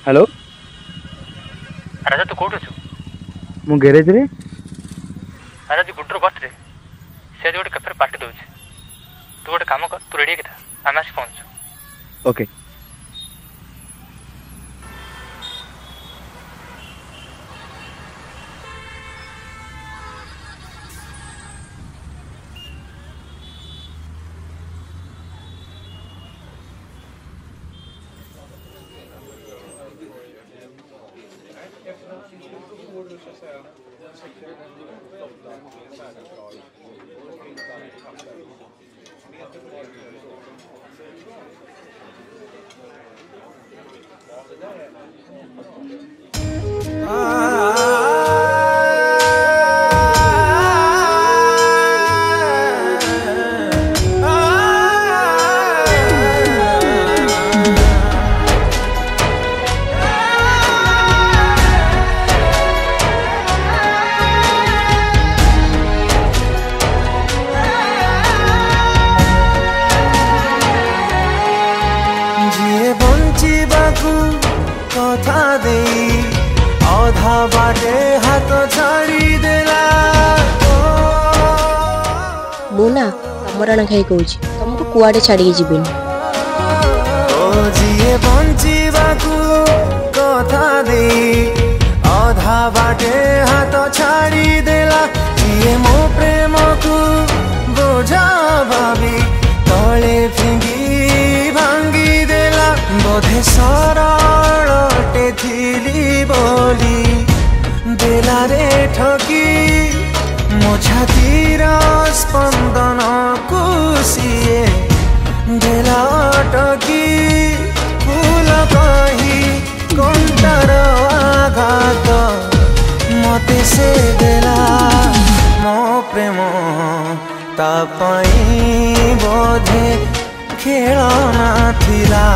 Hello राजा तू कौट अच्छु मु गैरेज रे राजा जी गुड्र बर्थडे से आज गोटे कैफे पार्टी दौर तू गोटे काम कर तू रेडी था आम आस पहुँचु ओके कथा दे अधा बाटे हाथ छाड़ी देला मुना कमरण खाई कहूँ तुमको कुआडे छाड़ी जीवन जीए बंचीबाकू कथा दे अधा बाटे हाथ छाड़ी देला जीए मो प्रेम को बोझा भाभी तले फिंगी भांगी देला बोधे सरलटे थिली बोली देला रे ठकी मो छातीर स्पंदन को सिए देला अटकी फूल कही कंटार आघात मते से देला मो प्रेम तापाई बोधे खेलना थिला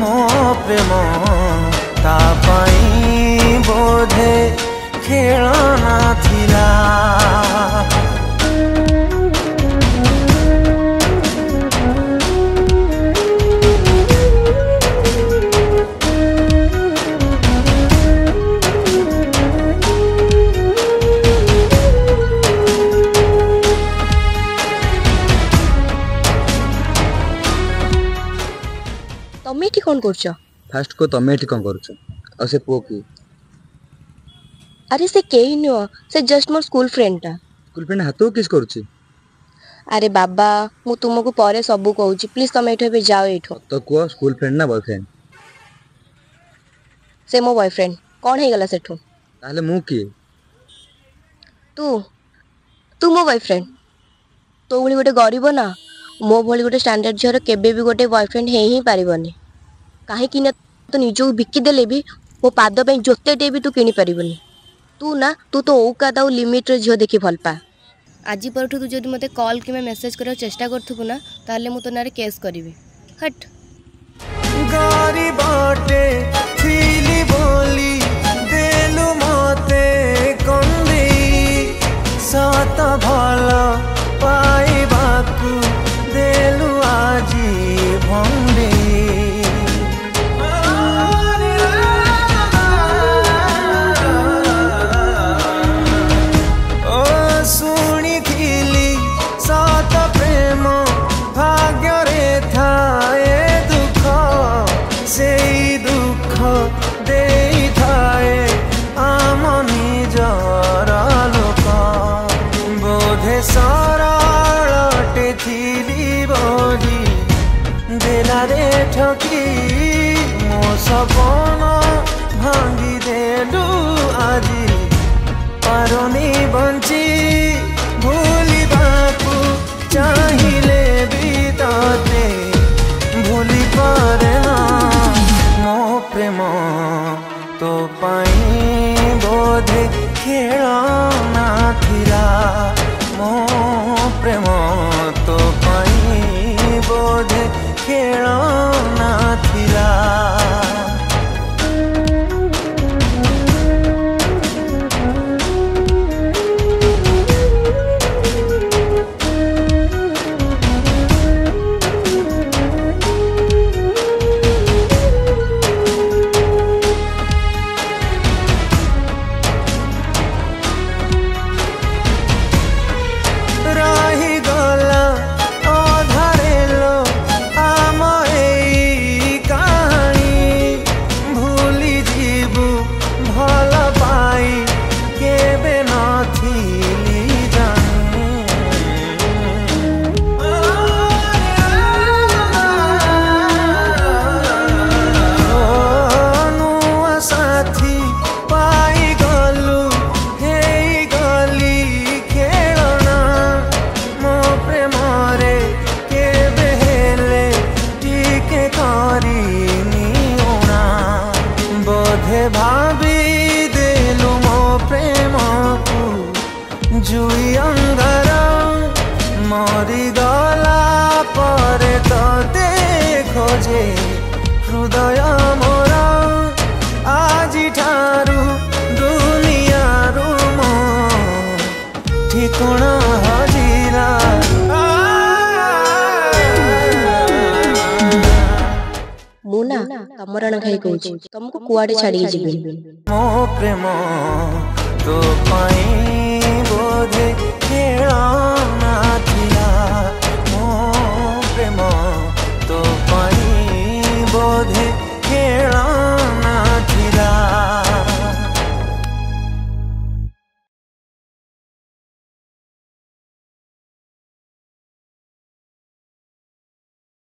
मो प्रेम तापाई बोधे खेलना थिला तमें एठी कौन करछ फास्ट को तमें एठी कौन करछ आ से पो की अरे से केही नुह से जस्ट मोर स्कूल फ्रेंड टा स्कूल फ्रेंड हाथो किस करूची अरे बाबा मु तुमको परे सब कहूची प्लीज तमें एठो पे जाओ एठो तो को स्कूल फ्रेंड ना बॉयफ्रेंड से मो बॉयफ्रेंड कौन है गला सेठो ताले मु की तू तू मो बॉयफ्रेंड तो भली गोटे गरीब ना मो भली गोटे स्टैंडर्ड झर केबे भी गोटे बॉयफ्रेंड हे ही पारिबनी काहे कि ना तो निजो बिकी देले भी मो पाद पे जोतेटे भी तू किनी पारिबनी तू ना तू तो औकात आउ लिमिट रे झियो देखि भल पा आज परठू तू जदि मते कॉल कि मेसेज कर चेष्टा करथुबु ना ताले मु तो नारे केस करबी हट गरीबटे थिली बोली देलु मते कंदी सत भल पाइबाकू देलु आजी भंडी ओ शुणिथिली सत प्रेम भाग्य रे थाए दुख से दुख दे थाए आम निजर लोक बोधे सरलटे थिली बोली देला रे ठकी मो सपन भांगी देलु आजी पारोनी बंची भूली बापू चाहिए भी ताते भूली पारे ना मो प्रेम तो पाई बोधे खेलना थिला मो प्रेम तो पाई बोधे खेलना थिला ତମରଣ ଖାଇ କହୁଛି ତମକୁ କୁଆଡେ ଛାଡିକି ଯିବି। ମୋ ପ୍ରେମ ତୋ ପାଇଁ ବୋଧେ ଖେଳ